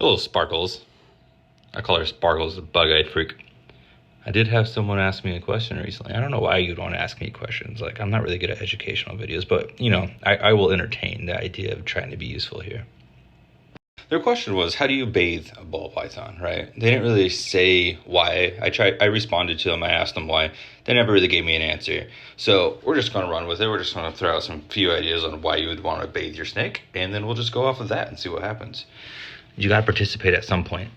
Hello, Sparkles. I call her Sparkles, the bug-eyed freak. I did have someone ask me a question recently. I don't know why you'd want to ask me questions. Like, I'm not really good at educational videos, but, I will entertain the idea of trying to be useful here. Their question was, how do you bathe a ball python, right? They didn't really say why. I responded to them. I asked them why. They never really gave me an answer. So we're just going to run with it. We're just going to throw out some few ideas on why you would want to bathe your snake, and then we'll just go off of that and see what happens. You got to participate at some point.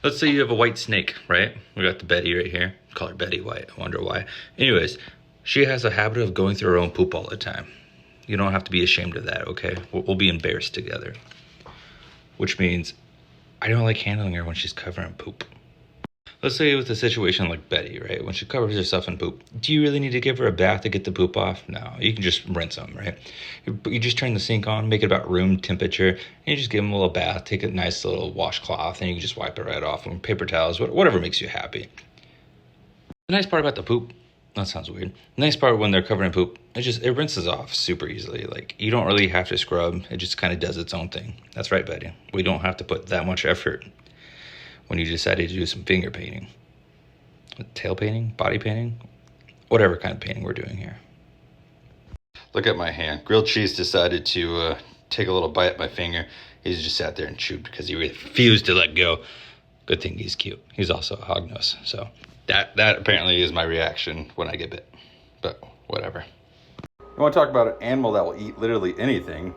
Let's say you have a white snake, right? We got the Betty right here. Call her Betty White. I wonder why. Anyways, she has a habit of going through her own poop all the time. You don't have to be ashamed of that, okay? We'll be embarrassed together. Which means I don't like handling her when she's covered in poop. Let's say with a situation like Betty, right? When she covers herself in poop, do you really need to give her a bath to get the poop off? No, you can just rinse them, right? You just turn the sink on, make it about room temperature, and you just give them a little bath, take a nice little washcloth, and you can just wipe it right off with paper towels, whatever makes you happy. The nice part about the poop, that sounds weird. The nice part when they're covered in poop, it rinses off super easily. Like, you don't really have to scrub. It just kind of does its own thing. That's right, Betty. We don't have to put that much effort when you decided to do some finger painting, tail painting, body painting, whatever kind of painting we're doing here. Look at my hand. Grilled cheese decided to take a little bite at my finger. He's just sat there and chewed because he refused to let go. Good thing he's cute. He's also a hognose. So that apparently is my reaction when I get bit. But whatever. You want to talk about an animal that will eat literally anything?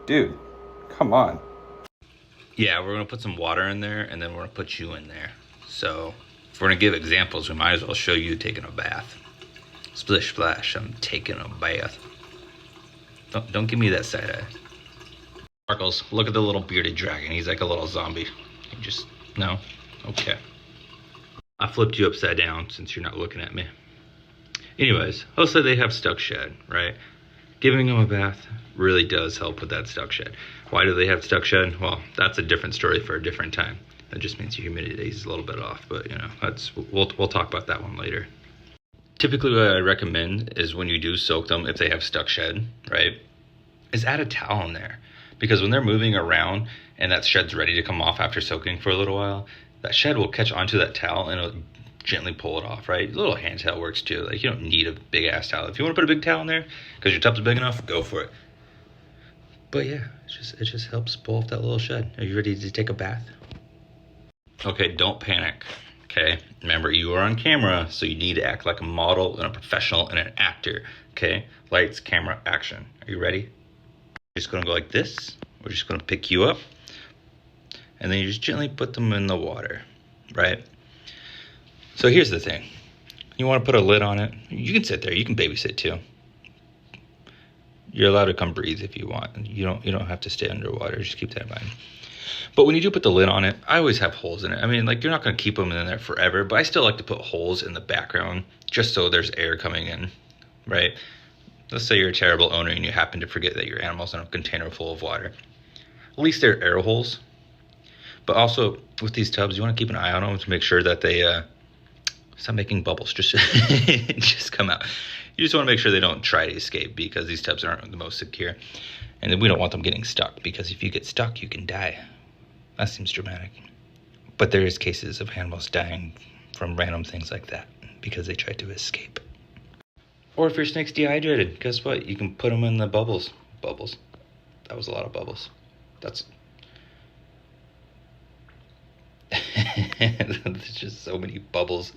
Dude, come on. Yeah, we're going to put some water in there, and then we're going to put you in there. So if we're going to give examples, we might as well show you taking a bath. Splish splash, I'm taking a bath. Don't give me that side eye. Sparkles, look at the little bearded dragon. He's like a little zombie. No? Okay. I flipped you upside down since you're not looking at me. Anyways, let's say they have stuck shed, right? Giving them a bath really does help with that stuck shed. Why do they have stuck shed? Well, that's a different story for a different time. That just means your humidity is a little bit off, but we'll talk about that one later. Typically what I recommend is when you do soak them, if they have stuck shed, right, is add a towel in there. Because when they're moving around and that shed's ready to come off after soaking for a little while, that shed will catch onto that towel and it'll gently pull it off, right? A little hand towel works too. Like, you don't need a big ass towel. If you want to put a big towel in there because your tub's big enough, go for it. But yeah, it just helps pull off that little shed. Are you ready to take a bath? Okay, don't panic. Okay, remember, you are on camera, so you need to act like a model and a professional and an actor. Okay, lights, camera, action. Are you ready? You're just gonna go like this. We're just gonna pick you up, and then you just gently put them in the water, right? So here's the thing. You want to put a lid on it. You can sit there. You can babysit too. You're allowed to come breathe if you want. You don't have to stay underwater. Just keep that in mind. But when you do put the lid on it, I always have holes in it. I mean, like, you're not going to keep them in there forever, but I still like to put holes in the background just so there's air coming in, right? Let's say you're a terrible owner and you happen to forget that your animal's in a container full of water. At least they're air holes. But also, with these tubs, you want to keep an eye on them to make sure that they stop making bubbles. Just come out. You just want to make sure they don't try to escape, because these tubs aren't the most secure. And then we don't want them getting stuck, because if you get stuck, you can die. That seems dramatic. But there is cases of animals dying from random things like that because they tried to escape. Or if your snake's dehydrated, guess what? You can put them in the bubbles. Bubbles. That was a lot of bubbles. There's just so many bubbles.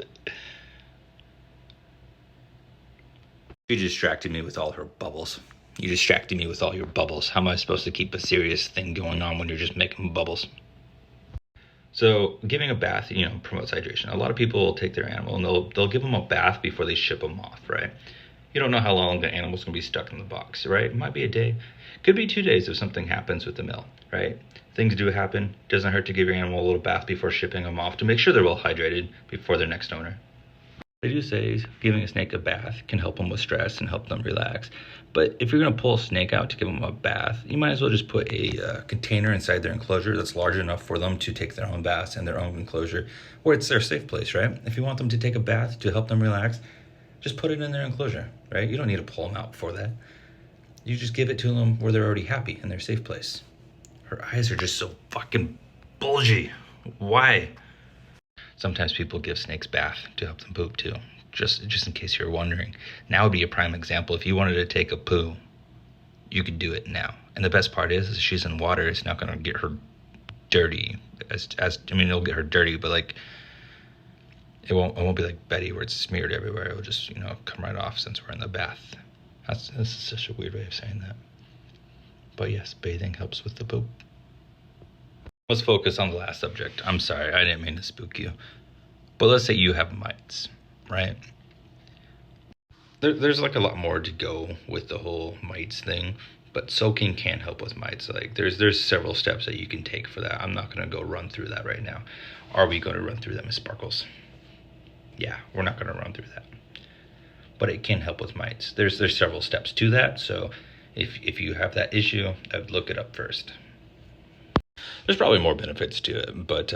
You distracted me with all her bubbles. You distracted me with all your bubbles. How am I supposed to keep a serious thing going on when you're just making bubbles? So giving a bath, promotes hydration. A lot of people will take their animal and they'll give them a bath before they ship them off, right? You don't know how long the animal's gonna be stuck in the box, right? It might be a day, could be 2 days if something happens with the mill, right? Things do happen. Doesn't hurt to give your animal a little bath before shipping them off to make sure they're well hydrated before their next owner. They do say giving a snake a bath can help them with stress and help them relax. But if you're going to pull a snake out to give them a bath, you might as well just put a container inside their enclosure that's large enough for them to take their own baths in their own enclosure, where it's their safe place, right? If you want them to take a bath to help them relax, just put it in their enclosure, right? You don't need to pull them out for that. You just give it to them where they're already happy in their safe place. Her eyes are just so fucking bulgy. Why? Sometimes people give snakes bath to help them poop too. Just in case you're wondering. Now would be a prime example. If you wanted to take a poo, you could do it now. And the best part is she's in water. It's not gonna get her dirty. It'll get her dirty, but like it won't be like Betty where it's smeared everywhere. It'll just come right off since we're in the bath. This is such a weird way of saying that. But yes, bathing helps with the poop. Let's focus on the last subject. I'm sorry, I didn't mean to spook you. But let's say you have mites, right? There's like a lot more to go with the whole mites thing, but soaking can help with mites. Like there's several steps that you can take for that. I'm not gonna go run through that right now. Are we gonna run through them as Sparkles? Yeah, we're not gonna run through that. But it can help with mites. There's several steps to that, so if you have that issue, I'd look it up first. There's probably more benefits to it, but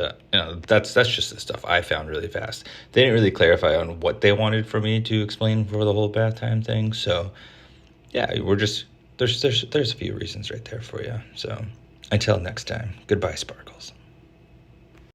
that's just the stuff I found really fast. They didn't really clarify on what they wanted for me to explain for the whole bath time thing. So yeah, there's a few reasons right there for you. So until next time, goodbye, Sparkles.